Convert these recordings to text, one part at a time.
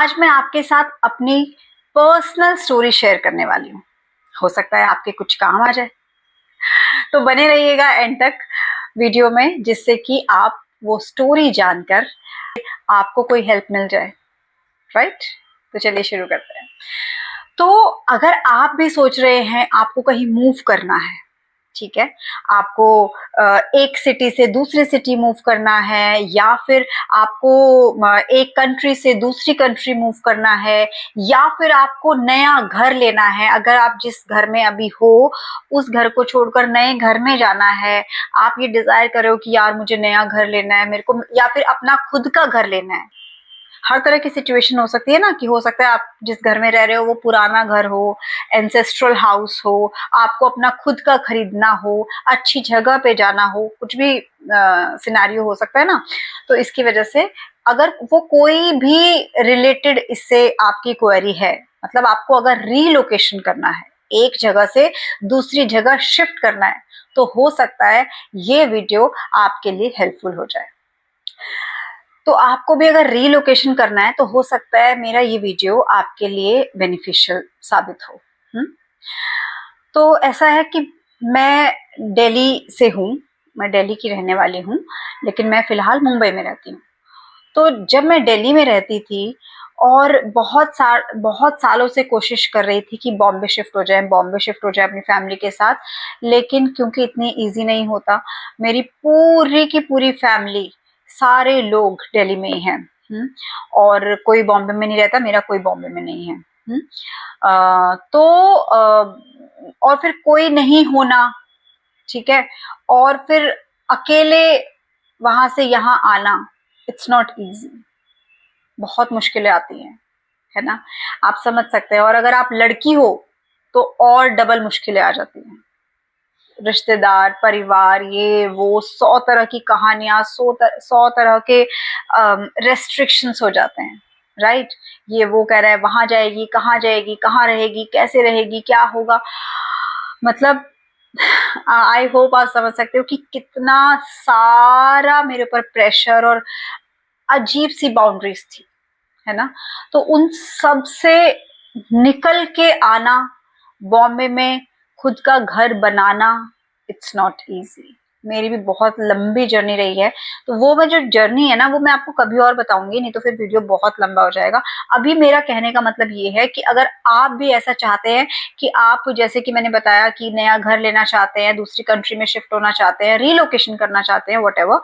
आज मैं आपके साथ अपनी पर्सनल स्टोरी शेयर करने वाली हूँ। हो सकता है आपके कुछ काम आ जाए, तो बने रहिएगा एंड तक वीडियो में, जिससे कि आप वो स्टोरी जानकर आपको कोई हेल्प मिल जाए। राइट? तो चलिए शुरू करते हैं। तो अगर आप भी सोच रहे हैं आपको कहीं मूव करना है, ठीक है, आपको एक सिटी से दूसरी सिटी मूव करना है, या फिर आपको एक कंट्री से दूसरी कंट्री मूव करना है, या फिर आपको नया घर लेना है, अगर आप जिस घर में अभी हो उस घर को छोड़कर नए घर में जाना है, आप ये डिजायर कर रहे हो कि यार मुझे नया घर लेना है मेरे को, या फिर अपना खुद का घर लेना है। हर तरह की सिचुएशन हो सकती है ना, कि हो सकता है आप जिस घर में रह रहे हो वो पुराना घर हो, एंसेस्ट्रल हाउस हो, आपको अपना खुद का खरीदना हो, अच्छी जगह पे जाना हो, कुछ भी सिनेरियो हो सकता है ना। तो इसकी वजह से अगर वो कोई भी रिलेटेड इससे आपकी क्वेरी है, मतलब आपको अगर रीलोकेशन करना है, एक जगह से दूसरी जगह शिफ्ट करना है, तो हो सकता है ये वीडियो आपके लिए हेल्पफुल हो जाए। तो आपको भी अगर रीलोकेशन करना है तो हो सकता है मेरा ये वीडियो आपके लिए बेनिफिशियल साबित हो। तो ऐसा है कि मैं दिल्ली से हूँ, मैं दिल्ली की रहने वाली हूँ, लेकिन मैं फिलहाल मुंबई में रहती हूँ। तो जब मैं दिल्ली में रहती थी और बहुत सालों से कोशिश कर रही थी कि बॉम्बे शिफ्ट हो जाए अपनी फैमिली के साथ, लेकिन क्योंकि इतनी इजी नहीं होता, मेरी पूरी की पूरी फैमिली, सारे लोग दिल्ली में ही हैं। और कोई बॉम्बे में नहीं रहता, मेरा कोई बॉम्बे में नहीं है। और फिर कोई नहीं होना, ठीक है, और फिर अकेले वहां से यहाँ आना, इट्स नॉट इजी, बहुत मुश्किलें आती हैं, है ना, आप समझ सकते हैं। और अगर आप लड़की हो तो और डबल मुश्किलें आ जाती हैं। रिश्तेदार, परिवार, ये वो 100 तरह की कहानियां, 100 तरह के रेस्ट्रिक्शंस हो जाते हैं। राइट? ये वो कह रहा है वहां जाएगी, कहाँ जाएगी, कहाँ रहेगी, कैसे रहेगी, क्या होगा, मतलब आई होप आप समझ सकते हो कि कितना सारा मेरे ऊपर प्रेशर और अजीब सी बाउंड्रीज थी, है ना। तो उन सब से निकल के आना, बॉम्बे में खुद का घर बनाना, इट्स नॉट इजी। मेरी भी बहुत लंबी जर्नी रही है। तो वो मैं जो जर्नी है ना, वो मैं आपको कभी और बताऊंगी, नहीं तो फिर वीडियो बहुत लंबा हो जाएगा। अभी मेरा कहने का मतलब ये है कि अगर आप भी ऐसा चाहते हैं कि आप, जैसे कि मैंने बताया कि नया घर लेना चाहते हैं, दूसरी कंट्री में शिफ्ट होना चाहते हैं, रीलोकेशन करना चाहते हैं, व्हाटएवर,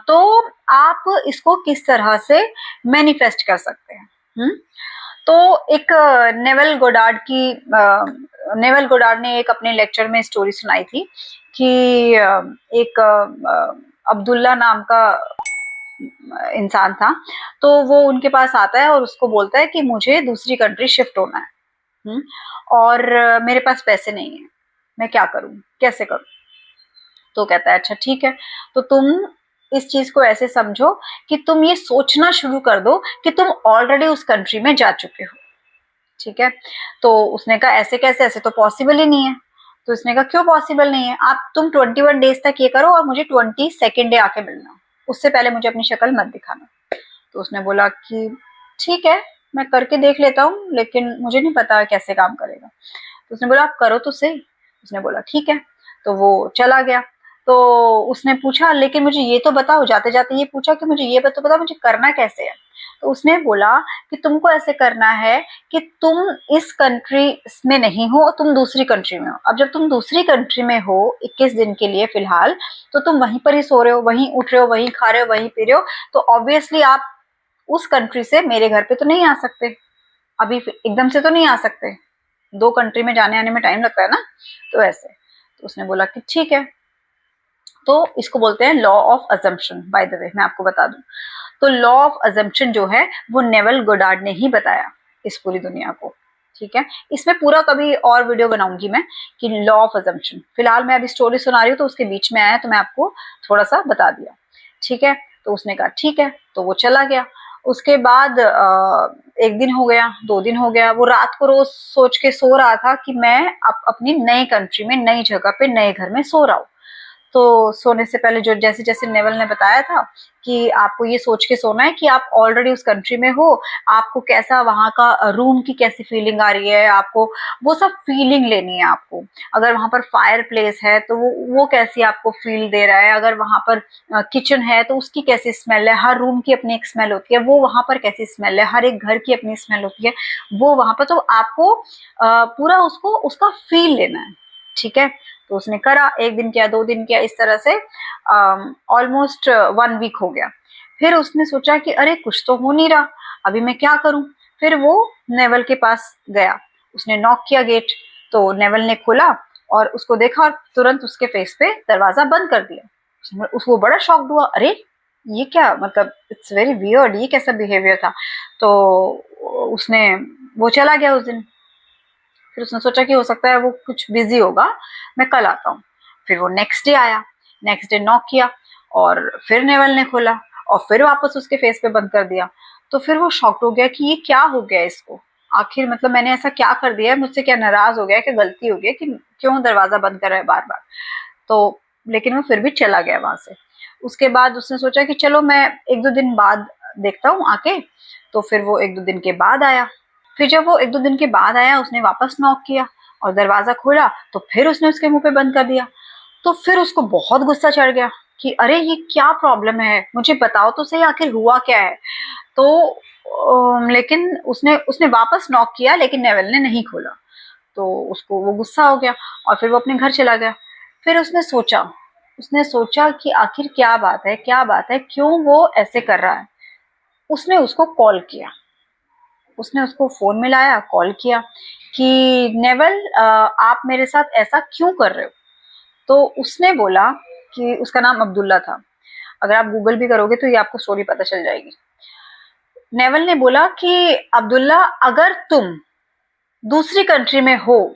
तो आप इसको किस तरह से मैनिफेस्ट कर सकते हैं। तो एक नेवल गोडार्ड ने एक अपने लेक्चर में स्टोरी सुनाई थी कि एक अब्दुल्ला नाम का इंसान था। तो वो उनके पास आता है और उसको बोलता है कि मुझे दूसरी कंट्री शिफ्ट होना है, और मेरे पास पैसे नहीं है, मैं क्या करूं, कैसे करूं। तो कहता है अच्छा ठीक है, तो तुम इस चीज को ऐसे समझो कि तुम ये सोचना शुरू कर दो कि तुम ऑलरेडी उस कंट्री में जा चुके हो। ठीक है। तो उसने कहा ऐसे कैसे, ऐसे तो पॉसिबल ही नहीं है। तो उसने कहा क्यों पॉसिबल नहीं है, आप तुम 21 डेज तक ये करो और मुझे 22nd डे आके मिलना, उससे पहले मुझे अपनी शक्ल मत दिखाना। तो उसने बोला कि ठीक है, मैं करके देख लेता हूँ, लेकिन मुझे नहीं पता कैसे काम करेगा। तो उसने बोला आप करो तो सही। उसने बोला ठीक है। तो वो चला गया। तो उसने पूछा लेकिन मुझे ये तो बताओ, जाते जाते ये पूछा कि मुझे ये तो बताओ मुझे करना कैसे है। तो उसने बोला कि तुमको ऐसे करना है कि तुम इस कंट्री में नहीं हो, तुम दूसरी कंट्री में हो। अब जब तुम दूसरी कंट्री में हो 21 दिन के लिए फिलहाल, तो तुम वहीं पर ही सो रहे हो, वहीं उठ रहे हो, वहीं खा रहे हो, वहीं पी रहे हो। तो ऑब्वियसली आप उस कंट्री से मेरे घर पे तो नहीं आ सकते, अभी एकदम से तो नहीं आ सकते, 2 कंट्री में जाने आने में टाइम लगता है ना। तो ऐसे, तो उसने बोला कि ठीक है। तो इसको बोलते हैं law of assumption. By the way मैं आपको बता दूं, तो लॉ ऑफ अजम्पशन जो है वो नेवल गोडार्ड ने ही बताया इस पूरी दुनिया को। ठीक है। इसमें पूरा कभी और वीडियो बनाऊंगी मैं कि लॉ ऑफ अजम्पशन, फिलहाल मैं अभी स्टोरी सुना रही हूँ तो उसके बीच में आया तो मैं आपको थोड़ा सा बता दिया। ठीक है। तो उसने कहा ठीक है, तो वो चला गया। उसके बाद 1 दिन हो गया, 2 दिन हो गया, वो रात को रोज सोच के सो रहा था कि मैं अपनी नई कंट्री में, नई जगह पे, नए घर में सो रहा हूँ। तो सोने से पहले जो जैसे जैसे नेवल ने बताया था कि आपको ये सोच के सोना है कि आप ऑलरेडी उस कंट्री में हो, आपको कैसा वहां का रूम की कैसी फीलिंग आ रही है, आपको वो सब फीलिंग लेनी है आपको। अगर वहां पर फायर प्लेस है तो वो कैसी आपको फील दे रहा है, अगर वहां पर किचन है तो उसकी कैसी स्मेल है, हर रूम की अपनी एक स्मेल होती है, वो वहां पर कैसी स्मेल है, हर एक घर की अपनी स्मेल होती है वो वहां पर, तो आपको पूरा उसको उसका फील लेना है। ठीक है, तो उसने करा, 1 दिन किया, 2 दिन किया, इस तरह से ऑलमोस्ट 1 वीक हो गया। फिर उसने सोचा कि अरे कुछ तो हो नहीं रहा, अभी मैं क्या करूं। फिर वो नेवल के पास गया, उसने नॉक किया गेट, तो नेवल ने खोला और उसको देखा और तुरंत उसके फेस पे दरवाजा बंद कर दिया। उसको बड़ा शॉक्ड हुआ, अरे ये क्या, मतलब इट्स वेरी वियर्ड, ये कैसा बिहेवियर था। तो उसने वो चला गया उस दिन। फिर उसने सोचा कि हो सकता है वो कुछ बिजी होगा, मैं कल आता हूँ। फिर वो नेक्स्ट डे आया, नेक्स्ट डे नॉक किया और फिर नेवल ने खोला और फिर वापस उसके फेस पे बंद कर दिया। तो फिर वो शॉक्ड हो गया कि ये क्या हो गया इसको, आखिर मतलब मैंने ऐसा क्या कर दिया है, मुझसे क्या नाराज हो गया, क्या गलती हो गई कि क्यों दरवाजा बंद कर रहा है बार बार। तो लेकिन वो फिर भी चला गया वहां से। उसके बाद उसने सोचा कि चलो मैं 1-2 दिन बाद देखता हूँ आके। तो फिर वो 1-2 दिन के बाद आया। फिर जब वो 1-2 दिन के बाद आया, उसने वापस नॉक किया और दरवाजा खोला, तो फिर उसने उसके मुंह पे बंद कर दिया। तो फिर उसको बहुत गुस्सा चढ़ गया कि अरे ये क्या प्रॉब्लम है, मुझे बताओ तो सही आखिर हुआ क्या है। तो लेकिन उसने उसने वापस नॉक किया लेकिन नेवल ने नहीं खोला। तो उसको वो गुस्सा हो गया और फिर वो अपने घर चला गया। फिर उसने सोचा कि आखिर क्या बात है, क्या बात है, क्यों वो ऐसे कर रहा है। उसने उसको कॉल किया, उसने उसको फोन मिलाया, कॉल किया कि नेवल आप मेरे साथ ऐसा क्यों कर रहे हो। तो उसने बोला कि उसका नाम अब्दुल्ला था, अगर आप गूगल भी करोगे तो ये आपको स्टोरी पता चल जाएगी। नेवल ने बोला कि अब्दुल्ला, अगर तुम दूसरी कंट्री में हो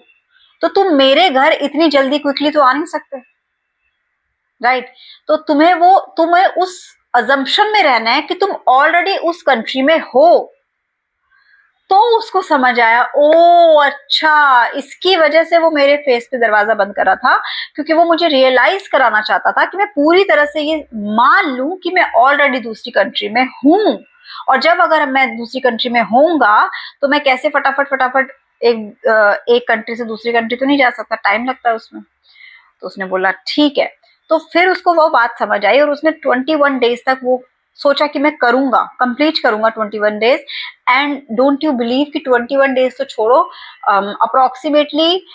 तो तुम मेरे घर इतनी जल्दी क्विकली तो आ नहीं सकते, राइट। तो तुम्हें उस अजम्पशन में रहना है कि तुम ऑलरेडी उस कंट्री में हो। तो उसको समझ आया, ओ अच्छा, इसकी वजह से वो मेरे फेस पे दरवाजा बंद कर रहा था, क्योंकि वो मुझे रियलाइज कराना चाहता था कि मैं पूरी तरह से ये मान लूं कि मैं ऑलरेडी दूसरी कंट्री में हूं। और जब अगर मैं दूसरी कंट्री में होऊंगा तो मैं कैसे फटाफट फटाफट एक कंट्री से दूसरी कंट्री तो नहीं जा सकता, टाइम लगता है उसमें। तो उसने बोला ठीक है। तो फिर उसको वो बात समझ आई और उसने 21 डेज तक वो सोचा कि मैं करूंगा, कंप्लीट करूंगा 21 days. And don't you believe कि 21 डेज तो छोड़ो, अप्रोक्सीमेटली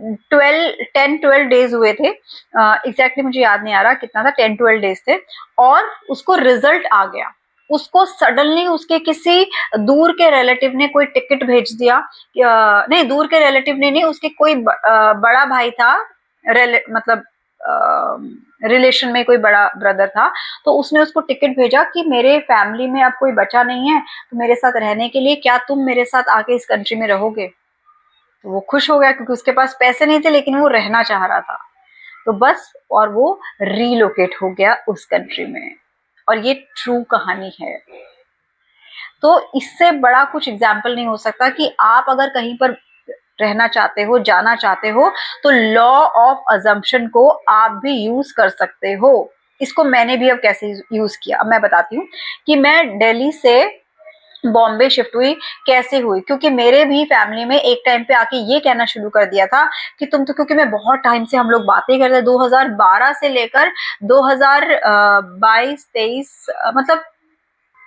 10-12 डेज हुए थे। एग्जैक्टली मुझे याद नहीं आ रहा कितना था, 10-12 डेज थे। और उसको रिजल्ट आ गया। उसको सडनली उसके किसी दूर के रिलेटिव ने कोई टिकट भेज दिया, नहीं दूर के रिलेटिव ने नहीं, उसके कोई बड़ा भाई था, मतलब रिलेशन में कोई बड़ा ब्रदर था। तो उसने उसको टिकट भेजा कि मेरे फैमिली में अब कोई बचा नहीं है, तो मेरे साथ रहने के लिए क्या तुम मेरे साथ आके इस कंट्री में रहोगे। तो वो खुश हो गया क्योंकि उसके पास पैसे नहीं थे लेकिन वो रहना चाह रहा था। तो बस, और वो रीलोकेट हो गया उस कंट्री में। और ये ट्रू कहानी है। तो इससे बड़ा कुछ एग्जाम्पल नहीं हो सकता कि आप अगर कहीं पर रहना चाहते हो, जाना चाहते हो, तो लॉ ऑफ अजम्पशन को आप भी यूज कर सकते हो। इसको मैंने भी अब कैसे यूज किया, अब मैं बताती हूँ कि मैं दिल्ली से बॉम्बे शिफ्ट हुई कैसे हुई। क्योंकि मेरे भी फैमिली में एक टाइम पे आके ये कहना शुरू कर दिया था कि तुम तो, क्योंकि मैं बहुत टाइम से हम लोग बातें करते, 2012 से लेकर 2022-23, मतलब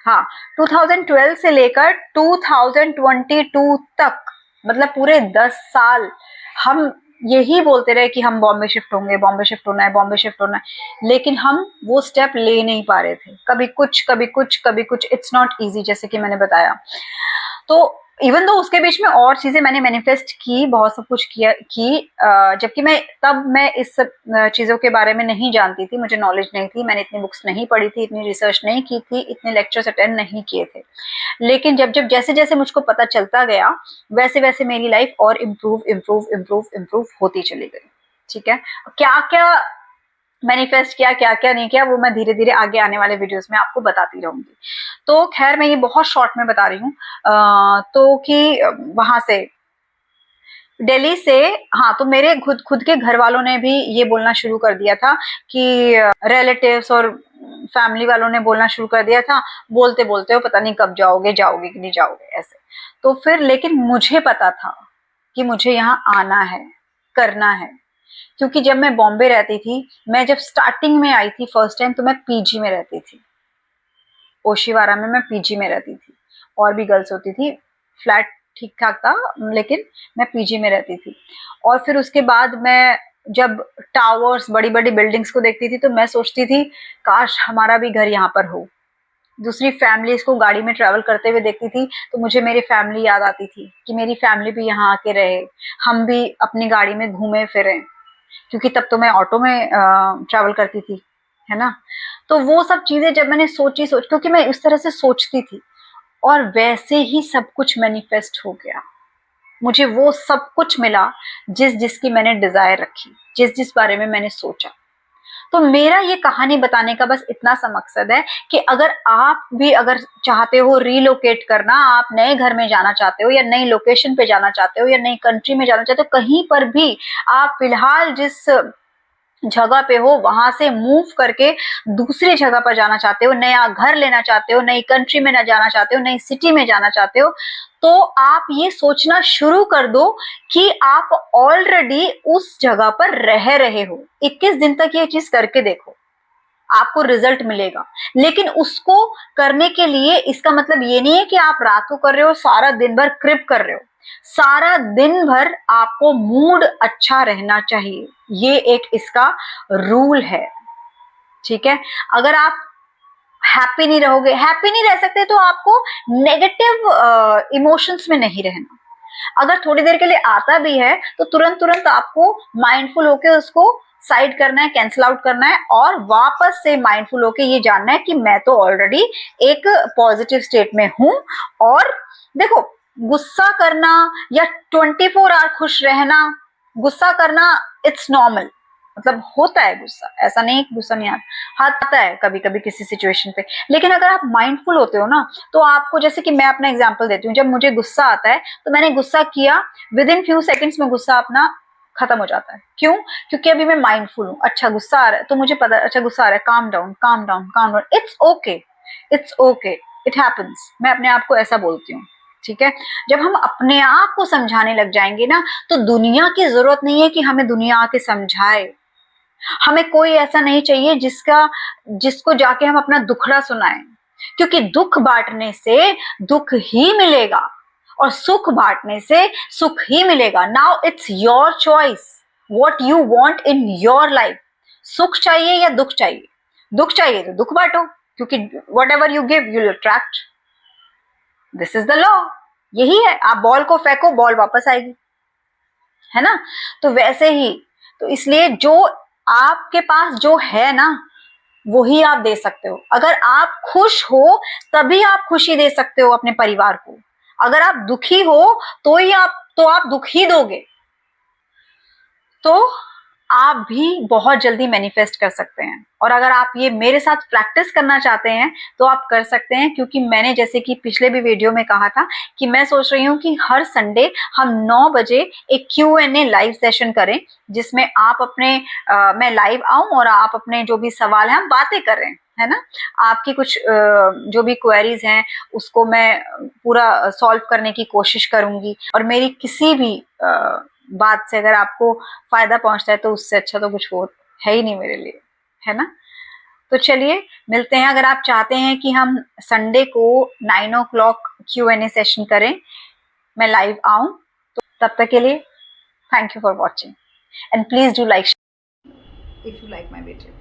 हाँ 2012 से लेकर 2022 तक, मतलब पूरे 10 साल हम यही बोलते रहे कि हम बॉम्बे शिफ्ट होंगे, बॉम्बे शिफ्ट होना है, बॉम्बे शिफ्ट होना है, लेकिन हम वो स्टेप ले नहीं पा रहे थे। कभी कुछ कभी कुछ कभी कुछ, इट्स नॉट इजी, जैसे कि मैंने बताया। तो इवन दो उसके बीच में और चीजें मैंने मैनिफेस्ट की, बहुत सब कुछ किया की, जबकि मैं इस सब चीजों के बारे में नहीं जानती थी, मुझे नॉलेज नहीं थी, मैंने इतनी बुक्स नहीं पढ़ी थी, इतनी रिसर्च नहीं की थी, इतने लेक्चर्स अटेंड नहीं किए थे। लेकिन जब जब जैसे जैसे मुझको पता चलता गया, वैसे वैसे मेरी लाइफ और इम्प्रूव इम्प्रूव इम्प्रूव इम्प्रूव होती चली गई। ठीक है, क्या क्या मैनिफेस्ट किया, क्या क्या नहीं किया, वो मैं धीरे धीरे आगे आने वाले वीडियोस में आपको बताती रहूंगी। तो खैर, मैं ये बहुत शॉर्ट में बता रही हूँ, तो कि वहां से दिल्ली से, हाँ, तो मेरे खुद खुद के घर वालों ने भी ये बोलना शुरू कर दिया था कि रिलेटिव्स और फैमिली वालों ने बोलना शुरू कर दिया था, बोलते बोलते हो पता नहीं कब जाओगे, जाओगे कि नहीं जाओगे, ऐसे। तो फिर लेकिन मुझे पता था कि मुझे यहाँ आना है, करना है, क्योंकि जब मैं बॉम्बे रहती थी, मैं जब स्टार्टिंग में आई थी फर्स्ट टाइम, तो मैं पीजी में रहती थी, ओशिवारा में मैं पीजी में रहती थी, और भी गर्ल्स होती थी, फ्लैट ठीक ठाक था, लेकिन मैं पीजी में रहती थी। और फिर उसके बाद मैं जब टावर्स, बड़ी बड़ी बिल्डिंग्स को देखती थी, तो मैं सोचती थी काश हमारा भी घर यहाँ पर हो। दूसरी फैमिलीज को गाड़ी में ट्रैवल करते हुए देखती थी, तो मुझे मेरी फैमिली याद आती थी कि मेरी फैमिली भी यहाँ आके रहे, हम भी अपनी गाड़ी में घूमे फिरे, क्योंकि तब तो मैं ऑटो में ट्रैवल करती थी, है ना। तो वो सब चीजें जब मैंने क्योंकि मैं उस तरह से सोचती थी, और वैसे ही सब कुछ मैनिफेस्ट हो गया। मुझे वो सब कुछ मिला जिस जिसकी मैंने डिजायर रखी, जिस जिस बारे में मैंने सोचा। तो मेरा ये कहानी बताने का बस इतना सा मकसद है कि अगर आप भी अगर चाहते हो रीलोकेट करना, आप नए घर में जाना चाहते हो, या नई लोकेशन पे जाना चाहते हो, या नई कंट्री में जाना चाहते हो, कहीं पर भी आप फिलहाल जिस जगह पे हो वहां से मूव करके दूसरी जगह पर जाना चाहते हो, नया घर लेना चाहते हो, नई कंट्री में ना जाना चाहते हो, नई सिटी में जाना चाहते हो, तो आप ये सोचना शुरू कर दो कि आप ऑलरेडी उस जगह पर रह रहे हो। 21 दिन तक ये चीज करके देखो, आपको रिजल्ट मिलेगा। लेकिन उसको करने के लिए इसका मतलब ये नहीं है कि आप रात को कर रहे हो, सारा दिन भर क्रिप कर रहे हो। सारा दिन भर आपको मूड अच्छा रहना चाहिए, ये एक इसका रूल है, ठीक है। अगर आप हैप्पी नहीं रहोगे, हैप्पी नहीं रह सकते, तो आपको नेगेटिव इमोशंस में नहीं रहना। अगर थोड़ी देर के लिए आता भी है, तो तुरंत तुरंत आपको माइंडफुल होके उसको साइड करना है, कैंसिल आउट करना है, और वापस से माइंडफुल होके ये जानना है कि मैं तो ऑलरेडी एक पॉजिटिव स्टेट में हूं। और देखो, गुस्सा करना या 24 आवर खुश रहना, गुस्सा करना इट्स नॉर्मल, मतलब होता है गुस्सा, ऐसा नहीं कि गुस्सा नहीं आता है कभी कभी किसी सिचुएशन पे। लेकिन अगर आप माइंडफुल होते हो ना, तो आपको, जैसे कि मैं अपना एग्जांपल देती हूँ, जब मुझे गुस्सा आता है तो मैंने गुस्सा किया, विद इन फ्यू सेकंड्स में गुस्सा अपना खत्म हो जाता है। क्यों? क्योंकि अभी मैं माइंडफुल हूँ। अच्छा गुस्सा आ रहा है तो मुझे पता, अच्छा गुस्सा आ रहा है, calm down calm down calm down, it's okay, it's okay, it happens, मैं अपने आप को ऐसा बोलती हूँ, ठीक है। जब हम अपने आप को समझाने लग जाएंगे ना, तो दुनिया की जरूरत नहीं है कि हमें दुनिया आके समझाए। हमें कोई ऐसा नहीं चाहिए जिसको जाके हम अपना दुखड़ा सुनाएं, क्योंकि दुख बांटने से दुख ही मिलेगा, और सुख बांटने से सुख ही मिलेगा। Now it's your choice what you want in your life. सुख चाहिए या दुख चाहिए? दुख चाहिए तो दुख बांटो, क्योंकि what ever you give you will attract, this is the law. यही है, आप बॉल को फेंको, बॉल वापस आएगी, है ना। तो वैसे ही, तो इसलिए जो आपके पास जो है ना, वही आप दे सकते हो। अगर आप खुश हो तभी आप खुशी दे सकते हो अपने परिवार को। अगर आप दुखी हो तो आप दुख ही दोगे। तो आप भी बहुत जल्दी मैनिफेस्ट कर सकते हैं। और अगर आप ये मेरे साथ प्रैक्टिस करना चाहते हैं तो आप कर सकते हैं, क्योंकि मैंने जैसे कि पिछले भी वीडियो में कहा था कि मैं सोच रही हूँ कि हर संडे हम 9 बजे एक Q&A लाइव सेशन करें, जिसमें आप अपने मैं लाइव आऊं और आप अपने जो भी सवाल हैं हम बातें कर रहे हैं, है ना। आपकी कुछ जो भी क्वेरीज हैं उसको मैं पूरा सॉल्व करने की कोशिश करूंगी, और मेरी किसी भी बात से अगर आपको फायदा पहुंचता है तो उससे अच्छा तो कुछ हो है ही नहीं मेरे लिए, है ना। तो चलिए मिलते हैं। अगर आप चाहते हैं कि हम संडे को 9 o'clock Q&A सेशन करें, मैं लाइव आऊं, तो तब तक के लिए thank you for watching, and please do like if you like my video.